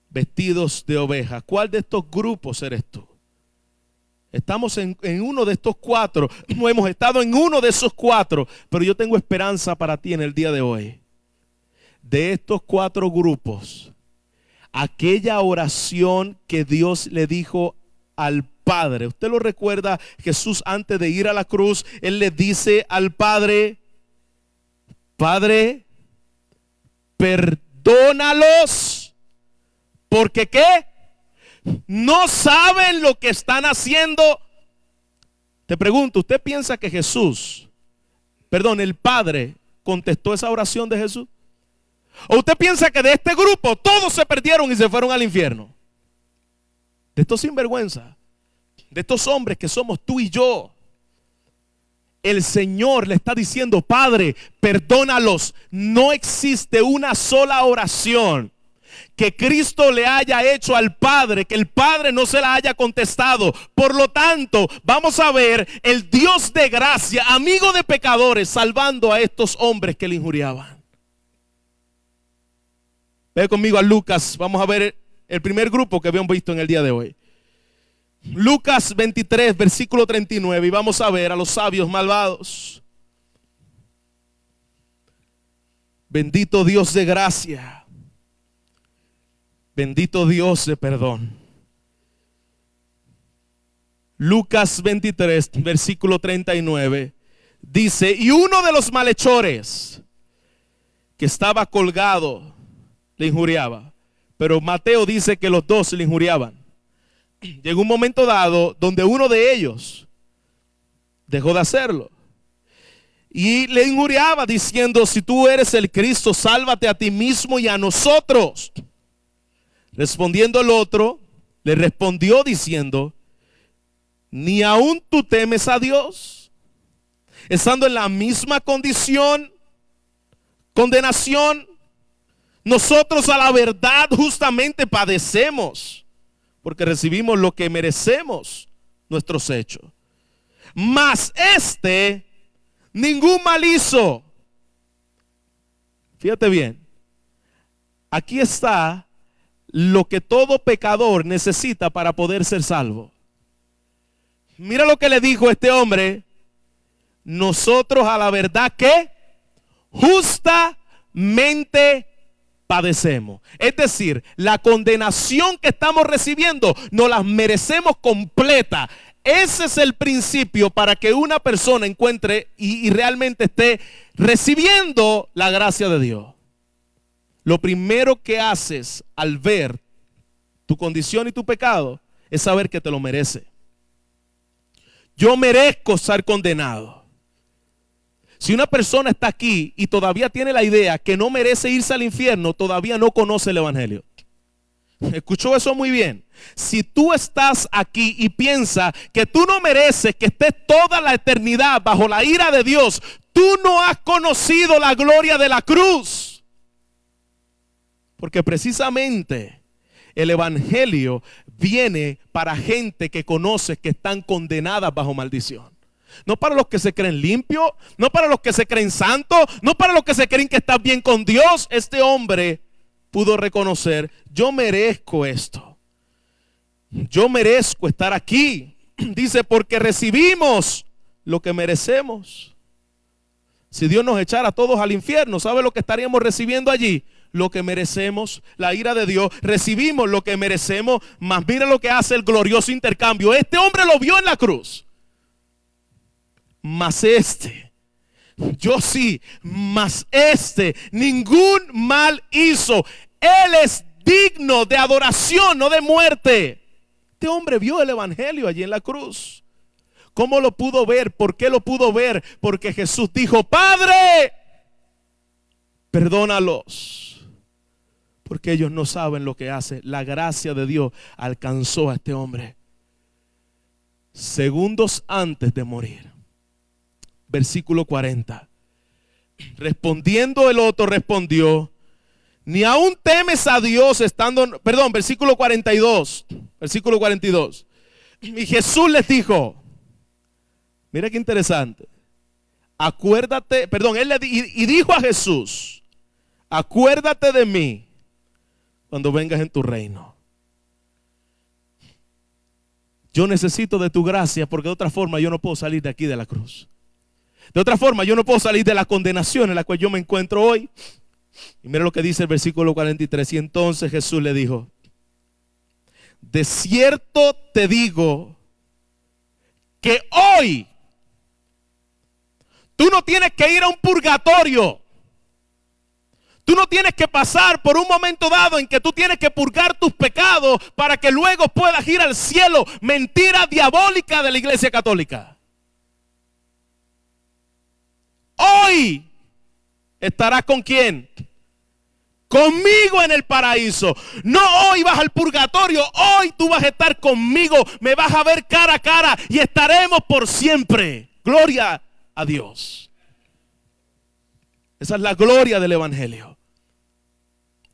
Vestidos de oveja. ¿Cuál de estos grupos eres tú? Estamos en uno de estos cuatro, no hemos estado en uno de esos cuatro, pero yo tengo esperanza para ti en el día de hoy. De estos cuatro grupos, aquella oración que Dios le dijo al Padre, usted lo recuerda, Jesús antes de ir a la cruz, Él le dice al Padre: Padre, perdónalos, porque ¿qué? No saben lo que están haciendo. Te pregunto, ¿usted piensa que el Padre contestó esa oración de Jesús? ¿O usted piensa que de este grupo todos se perdieron y se fueron al infierno? De estos sinvergüenza, de estos hombres que somos tú y yo, el Señor le está diciendo: Padre, perdónalos. No existe una sola oración que Cristo le haya hecho al Padre, que el Padre no se la haya contestado. Por lo tanto, vamos a ver el Dios de gracia, amigo de pecadores, salvando a estos hombres que le injuriaban. Ve conmigo a Lucas, vamos a ver el primer grupo que habíamos visto en el día de hoy. Lucas 23, versículo 39, y vamos a ver a los sabios malvados. Bendito Dios de gracia, bendito Dios de perdón. Lucas 23, versículo 39, dice: y uno de los malhechores que estaba colgado le injuriaba. Pero Mateo dice que los dos le injuriaban. Llegó un momento dado donde uno de ellos dejó de hacerlo y le injuriaba diciendo: si tú eres el Cristo, sálvate a ti mismo y a nosotros. Respondiendo el otro, le respondió diciendo: ¿ni aún tú temes a Dios, estando en la misma condición, condenación? Nosotros a la verdad justamente padecemos, porque recibimos lo que merecemos nuestros hechos. Mas este ningún mal hizo. Fíjate bien, aquí está lo que todo pecador necesita para poder ser salvo. Mira lo que le dijo este hombre: nosotros a la verdad que justamente padecemos. Es decir, la condenación que estamos recibiendo nos la merecemos completa. Ese es el principio para que una persona encuentre y realmente esté recibiendo la gracia de Dios. Lo primero que haces al ver tu condición y tu pecado es saber que te lo merece. Yo merezco ser condenado. Si una persona está aquí y todavía tiene la idea que no merece irse al infierno, todavía no conoce el evangelio. Escuchó eso muy bien. Si tú estás aquí y piensas que tú no mereces que estés toda la eternidad bajo la ira de Dios, tú no has conocido la gloria de la cruz. Porque precisamente el evangelio viene para gente que conoce que están condenadas bajo maldición. No para los que se creen limpios, no para los que se creen santos, no para los que se creen que están bien con Dios. Este hombre pudo reconocer: yo merezco esto. Yo merezco estar aquí. Dice: porque recibimos lo que merecemos. Si Dios nos echara a todos al infierno, ¿sabe lo que estaríamos recibiendo allí? Lo que merecemos, la ira de Dios. Recibimos lo que merecemos, mas mira lo que hace el glorioso intercambio. Este hombre lo vio en la cruz. Mas este, yo sí, mas este ningún mal hizo. Él es digno de adoración, no de muerte. Este hombre vio el evangelio allí en la cruz. ¿Cómo lo pudo ver? ¿Por qué lo pudo ver? Porque Jesús dijo: Padre, perdónalos, porque ellos no saben lo que hacen. La gracia de Dios alcanzó a este hombre segundos antes de morir. Versículo 40. Respondiendo el otro respondió: ni aún temes a Dios estando, versículo 42. Versículo 42. Y Jesús les dijo, mira qué interesante. Acuérdate, y dijo a Jesús: acuérdate de mí cuando vengas en tu reino. yo necesito de tu gracia, porque de otra forma yo no puedo salir de aquí de la cruz. De otra forma yo no puedo salir de la condenación en la cual yo me encuentro hoy. Y mira lo que dice el versículo 43. Y entonces Jesús le dijo: de cierto te digo que hoy tú no tienes que ir a un purgatorio. Tú no tienes que pasar por un momento dado en que tú tienes que purgar tus pecados para que luego puedas ir al cielo. Mentira diabólica de la Iglesia Católica. Hoy estarás ¿con quién? Conmigo en el paraíso. No hoy vas al purgatorio, hoy tú vas a estar conmigo, me vas a ver cara a cara y estaremos por siempre. Gloria a Dios. Esa es la gloria del evangelio.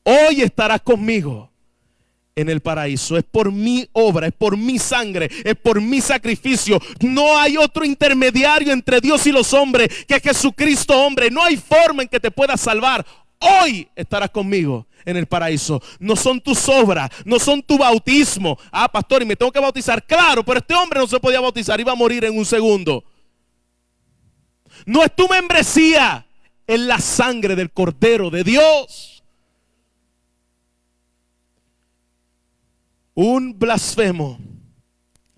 Hoy estarás conmigo en el paraíso. Es por mi obra, es por mi sangre, es por mi sacrificio. No hay otro intermediario entre Dios y los hombres que Jesucristo hombre. No hay forma en que te puedas salvar. Hoy estarás conmigo en el paraíso. No son tus obras, no son tu bautismo. Ah, pastor, y me tengo que bautizar. Claro, pero este hombre no se podía bautizar, iba a morir en un segundo. No es tu membresía, es la sangre del Cordero de Dios. Un blasfemo,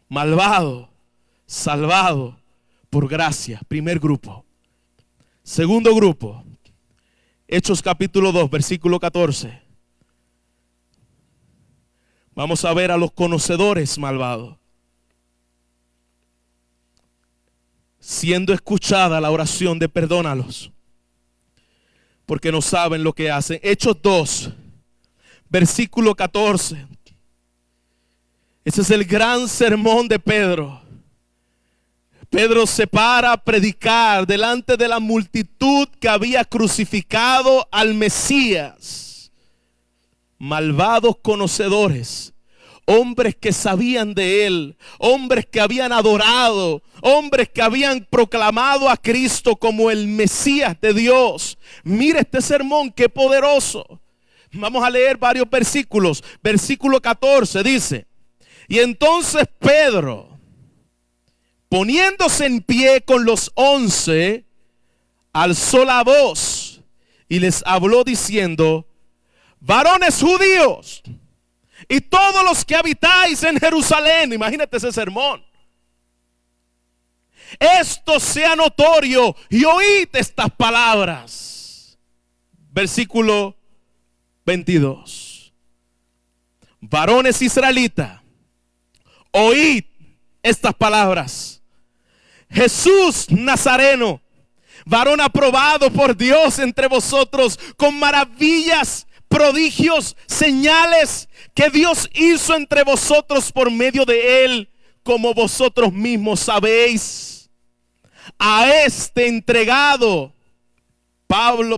malvado, salvado por gracia. Primer grupo. Segundo grupo, Hechos capítulo 2, versículo 14. Vamos a ver a los conocedores malvados siendo escuchada la oración de perdónalos, porque no saben lo que hacen. Hechos 2, versículo 14. Ese es el gran sermón de Pedro. Pedro se para a predicar delante de la multitud que había crucificado al Mesías. Malvados conocedores, hombres que sabían de él, hombres que habían adorado, hombres que habían proclamado a Cristo como el Mesías de Dios. Mira este sermón, qué poderoso. Vamos a leer varios versículos. Versículo 14 dice: y entonces Pedro, poniéndose en pie con los 11, alzó la voz y les habló diciendo: varones judíos y todos los que habitáis en Jerusalén. Imagínate ese sermón. Esto sea notorio y oíd estas palabras. Versículo 22. Varones israelitas, oíd estas palabras. Jesús Nazareno, varón aprobado por Dios entre vosotros, con maravillas, prodigios, señales que Dios hizo entre vosotros por medio de él, como vosotros mismos sabéis. A este entregado,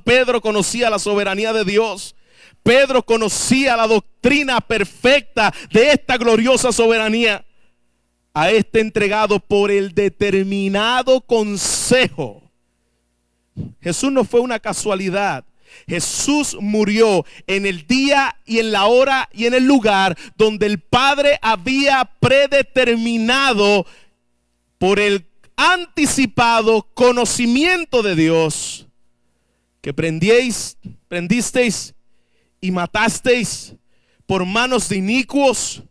Pedro conocía la soberanía de Dios. Pedro conocía la doctrina perfecta de esta gloriosa soberanía. A este entregado por el determinado consejo. Jesús no fue una casualidad. Jesús murió en el día y en la hora y en el lugar donde el Padre había predeterminado por el anticipado conocimiento de Dios, que prendisteis y matasteis por manos de inicuos,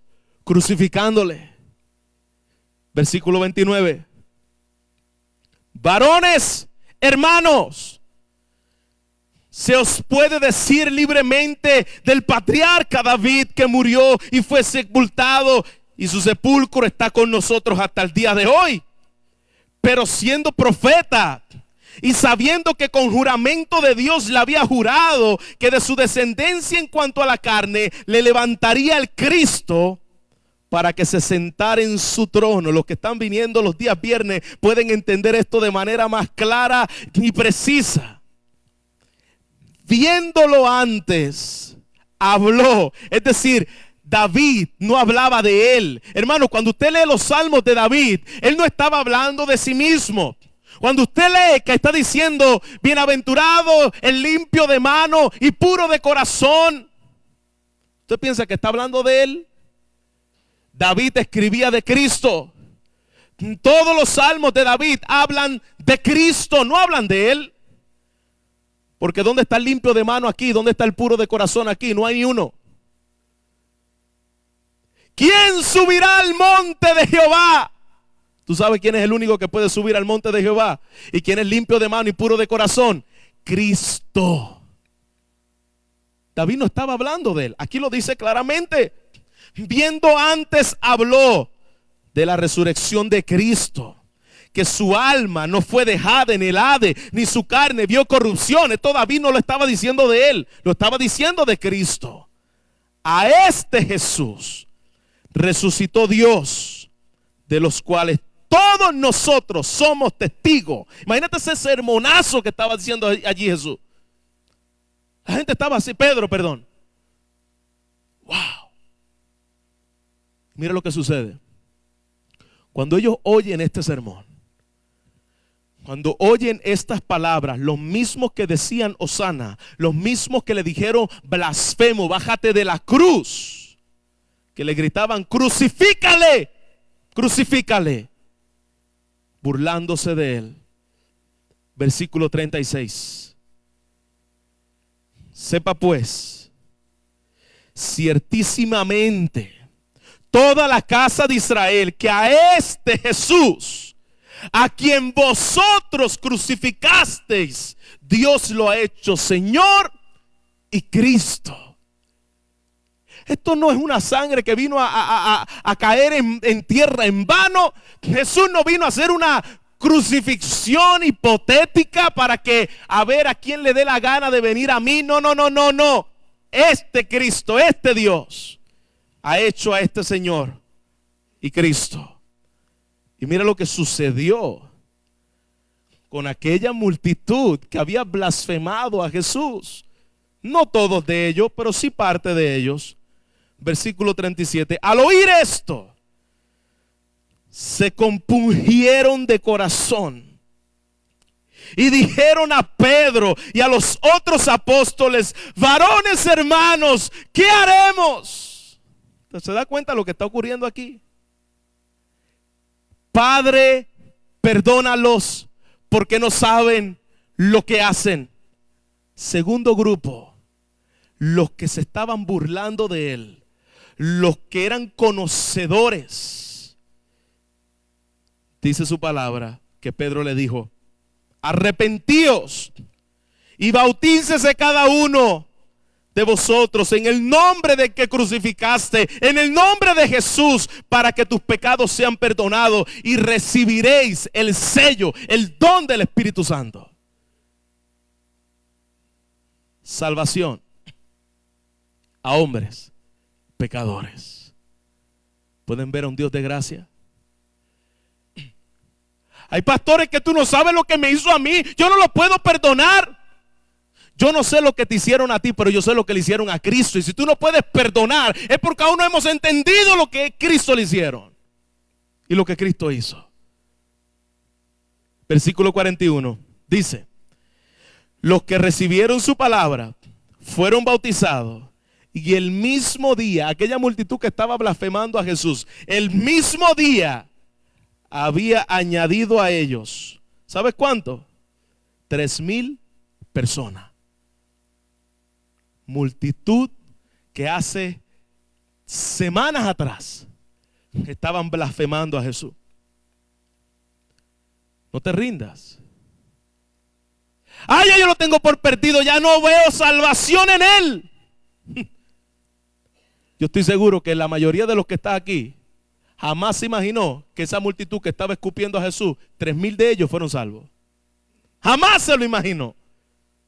crucificándole. Versículo 29. Varones, hermanos, se os puede decir libremente del patriarca David, que murió y fue sepultado, y su sepulcro está con nosotros hasta el día de hoy. Pero siendo profeta y sabiendo que con juramento de Dios le había jurado que de su descendencia en cuanto a la carne le levantaría el Cristo para que se sentara en su trono. Los que están viniendo los días viernes pueden entender esto de manera más clara y precisa. Viéndolo antes, habló. Es decir, David no hablaba de él. Hermano, cuando usted lee los salmos de David, él no estaba hablando de sí mismo. Cuando usted lee que está diciendo: bienaventurado el limpio de mano y puro de corazón, ¿usted piensa que está hablando de él? David escribía de Cristo. Todos los salmos de David hablan de Cristo, no hablan de él. Porque ¿dónde está el limpio de mano aquí? ¿Dónde está el puro de corazón aquí? No hay ni uno. ¿Quién subirá al monte de Jehová? ¿Tú sabes quién es el único que puede subir al monte de Jehová? ¿Y quién es limpio de mano y puro de corazón? Cristo. David no estaba hablando de él. Aquí lo dice claramente. Viendo antes habló de la resurrección de Cristo, que su alma no fue dejada en el Hades, ni su carne vio corrupción. Esto David no lo estaba diciendo de él, lo estaba diciendo de Cristo. A este Jesús resucitó Dios, de los cuales todos nosotros somos testigos. Imagínate ese sermonazo que estaba diciendo allí Jesús. La gente estaba así, Pedro, perdón. Wow. Mira lo que sucede. Cuando ellos oyen este sermón, cuando oyen estas palabras, los mismos que decían Hosana, los mismos que le dijeron blasfemo, bájate de la cruz, que le gritaban crucifícale, crucifícale, burlándose de él. Versículo 36. Sepa pues, ciertísimamente, toda la casa de Israel, que a este Jesús, a quien vosotros crucificasteis, Dios lo ha hecho Señor y Cristo. Esto no es una sangre que vino a caer en tierra en vano. Jesús no vino a hacer una crucifixión hipotética para que a ver a quién le dé la gana de venir a mí. No, no, no, no, no. Este Cristo, este Dios ha hecho a este Señor y Cristo. Y mira lo que sucedió con aquella multitud que había blasfemado a Jesús. No todos de ellos, pero sí parte de ellos. Versículo 37. Al oír esto, se compungieron de corazón y dijeron a Pedro y a los otros apóstoles: varones hermanos, ¿qué haremos? ¿Se da cuenta lo que está ocurriendo aquí? Padre, perdónalos porque no saben lo que hacen. Segundo grupo, los que se estaban burlando de él, los que eran conocedores. Dice su palabra que Pedro le dijo: arrepentíos y bautícese cada uno de vosotros en el nombre de que crucificaste, en el nombre de Jesús, para que tus pecados sean perdonados y recibiréis el sello, el don del Espíritu Santo. Salvación a hombres pecadores. ¿Pueden ver a un Dios de gracia? Hay pastores que tú no sabes lo que me hizo a mí, yo no lo puedo perdonar. Yo no sé lo que te hicieron a ti, pero yo sé lo que le hicieron a Cristo. Y si tú no puedes perdonar, es porque aún no hemos entendido lo que Cristo le hicieron y lo que Cristo hizo. Versículo 41 dice: los que recibieron su palabra fueron bautizados, y el mismo día, aquella multitud que estaba blasfemando a Jesús, el mismo día había añadido a ellos, ¿sabes cuánto? 3,000 personas. Multitud que hace semanas atrás estaban blasfemando a Jesús. No te rindas. Ya yo lo tengo por perdido, ya no veo salvación en él. Yo estoy seguro que la mayoría de los que están aquí jamás se imaginó que esa multitud que estaba escupiendo a Jesús, 3,000 de ellos fueron salvos. Jamás se lo imaginó.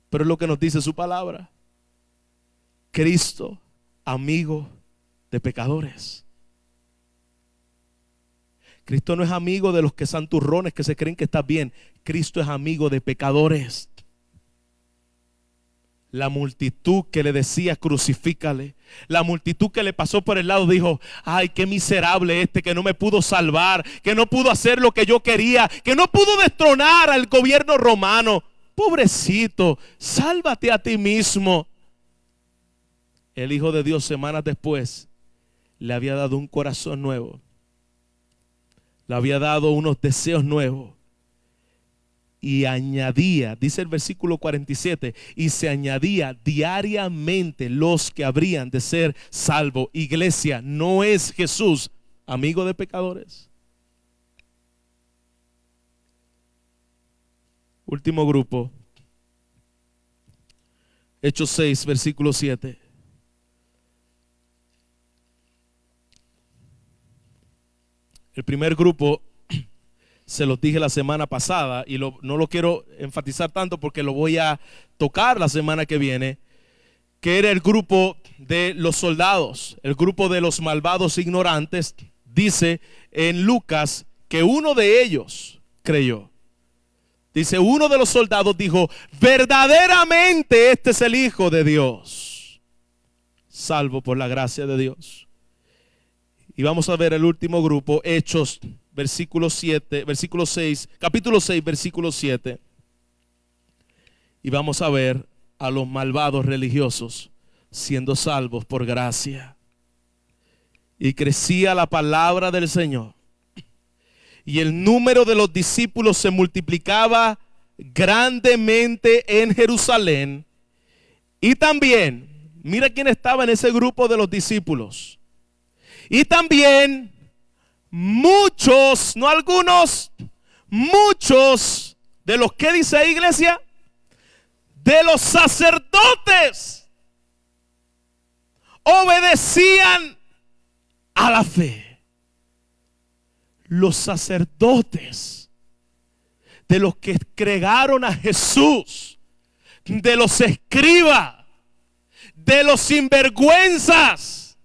Pero es lo que nos dice su palabra. Cristo, amigo de pecadores. Cristo no es amigo de los que santurrones que se creen que está bien. Cristo es amigo de pecadores. La multitud que le decía crucifícale, la multitud que le pasó por el lado dijo: ay, qué miserable este que no me pudo salvar, que no pudo hacer lo que yo quería, que no pudo destronar al gobierno romano. Pobrecito, sálvate a ti mismo. El Hijo de Dios, semanas después, le había dado un corazón nuevo, le había dado unos deseos nuevos. Y añadía, dice el versículo 47, y se añadía diariamente los que habrían de ser salvos. Iglesia, ¿no es Jesús amigo de pecadores? Último grupo, Hechos 6, versículo 7. El primer grupo se los dije la semana pasada y no lo quiero enfatizar tanto porque lo voy a tocar la semana que viene, que era el grupo de los soldados, el grupo de los malvados ignorantes. Dice en Lucas que uno de ellos creyó. Dice, uno de los soldados dijo, verdaderamente este es el Hijo de Dios, salvo por la gracia de Dios. Y vamos a ver el último grupo, Hechos versículo 7, versículo 6, capítulo 6, versículo 7. Y vamos a ver a los malvados religiosos siendo salvos por gracia. Y crecía la palabra del Señor, y el número de los discípulos se multiplicaba grandemente en Jerusalén. Y también, mira quién estaba en ese grupo de los discípulos. Y también muchos, no algunos, muchos de los que dice iglesia, de los sacerdotes obedecían a la fe. Los sacerdotes, de los que crearon a Jesús, de los escribas, de los sinvergüenzas,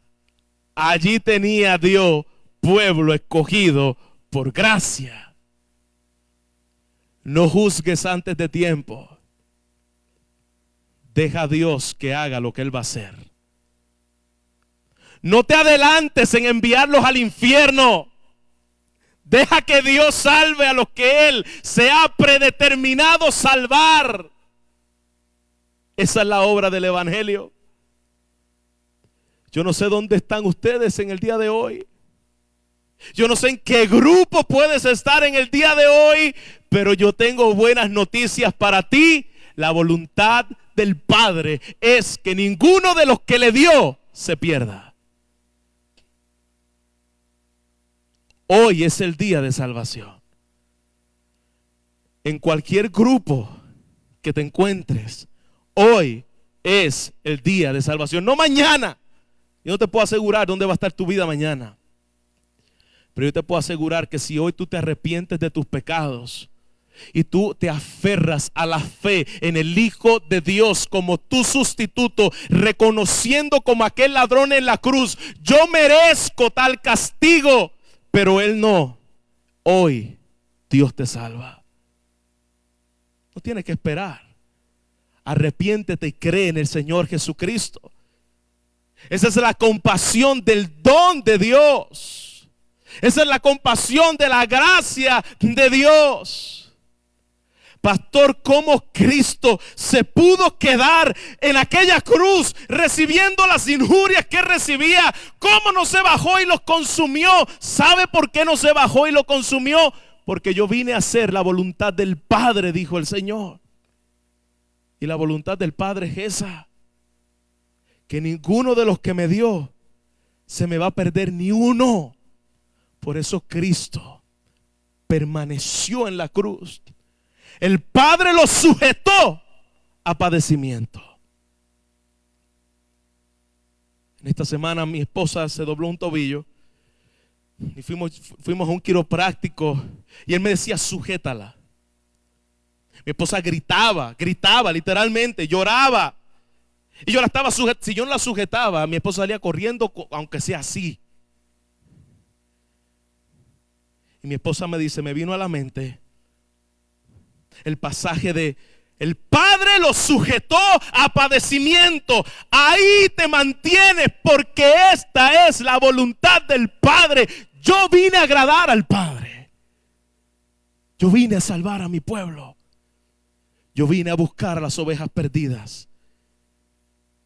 allí tenía Dios pueblo escogido por gracia. No juzgues antes de tiempo. Deja a Dios que haga lo que Él va a hacer. No te adelantes en enviarlos al infierno. Deja que Dios salve a los que Él se ha predeterminado salvar. Esa es la obra del Evangelio. Yo no sé dónde están ustedes en el día de hoy. Yo no sé en qué grupo puedes estar en el día de hoy, pero yo tengo buenas noticias para ti. La voluntad del Padre es que ninguno de los que le dio se pierda. Hoy es el día de salvación. En cualquier grupo que te encuentres, hoy es el día de salvación, no mañana. Yo no te puedo asegurar dónde va a estar tu vida mañana, pero yo te puedo asegurar que si hoy tú te arrepientes de tus pecados y tú te aferras a la fe en el Hijo de Dios como tu sustituto, reconociendo como aquel ladrón en la cruz, yo merezco tal castigo, pero Él no. Hoy Dios te salva. No tienes que esperar. Arrepiéntete y cree en el Señor Jesucristo. Esa es la compasión del don de Dios. Esa es la compasión de la gracia de Dios. Pastor, ¿cómo Cristo se pudo quedar en aquella cruz recibiendo las injurias que recibía? ¿Cómo no se bajó y los consumió? ¿Sabe por qué no se bajó y lo consumió? Porque yo vine a hacer la voluntad del Padre, dijo el Señor. Y la voluntad del Padre es esa: que ninguno de los que me dio se me va a perder ni uno. Por eso Cristo permaneció en la cruz. El Padre lo sujetó a padecimiento. En esta semana mi esposa se dobló un tobillo y fuimos a un quiropráctico y él me decía: sujétala. Mi esposa gritaba literalmente, lloraba. Y yo la estaba sujetando. Si yo no la sujetaba, mi esposa salía corriendo, aunque sea así. Y mi esposa me dice, me vino a la mente el pasaje de: el Padre lo sujetó a padecimiento. Ahí te mantienes porque esta es la voluntad del Padre. Yo vine a agradar al Padre. Yo vine a salvar a mi pueblo. Yo vine a buscar a las ovejas perdidas.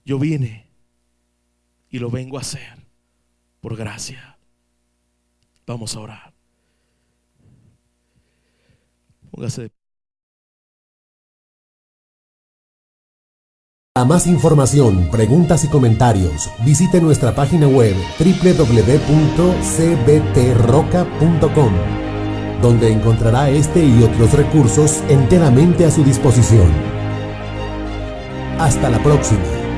Yo vine y lo vengo a hacer por gracia. Vamos a orar. Póngase de pie. Para más información, preguntas y comentarios, visite nuestra página web www.cbtroca.com, donde encontrará este y otros recursos enteramente a su disposición. Hasta la próxima.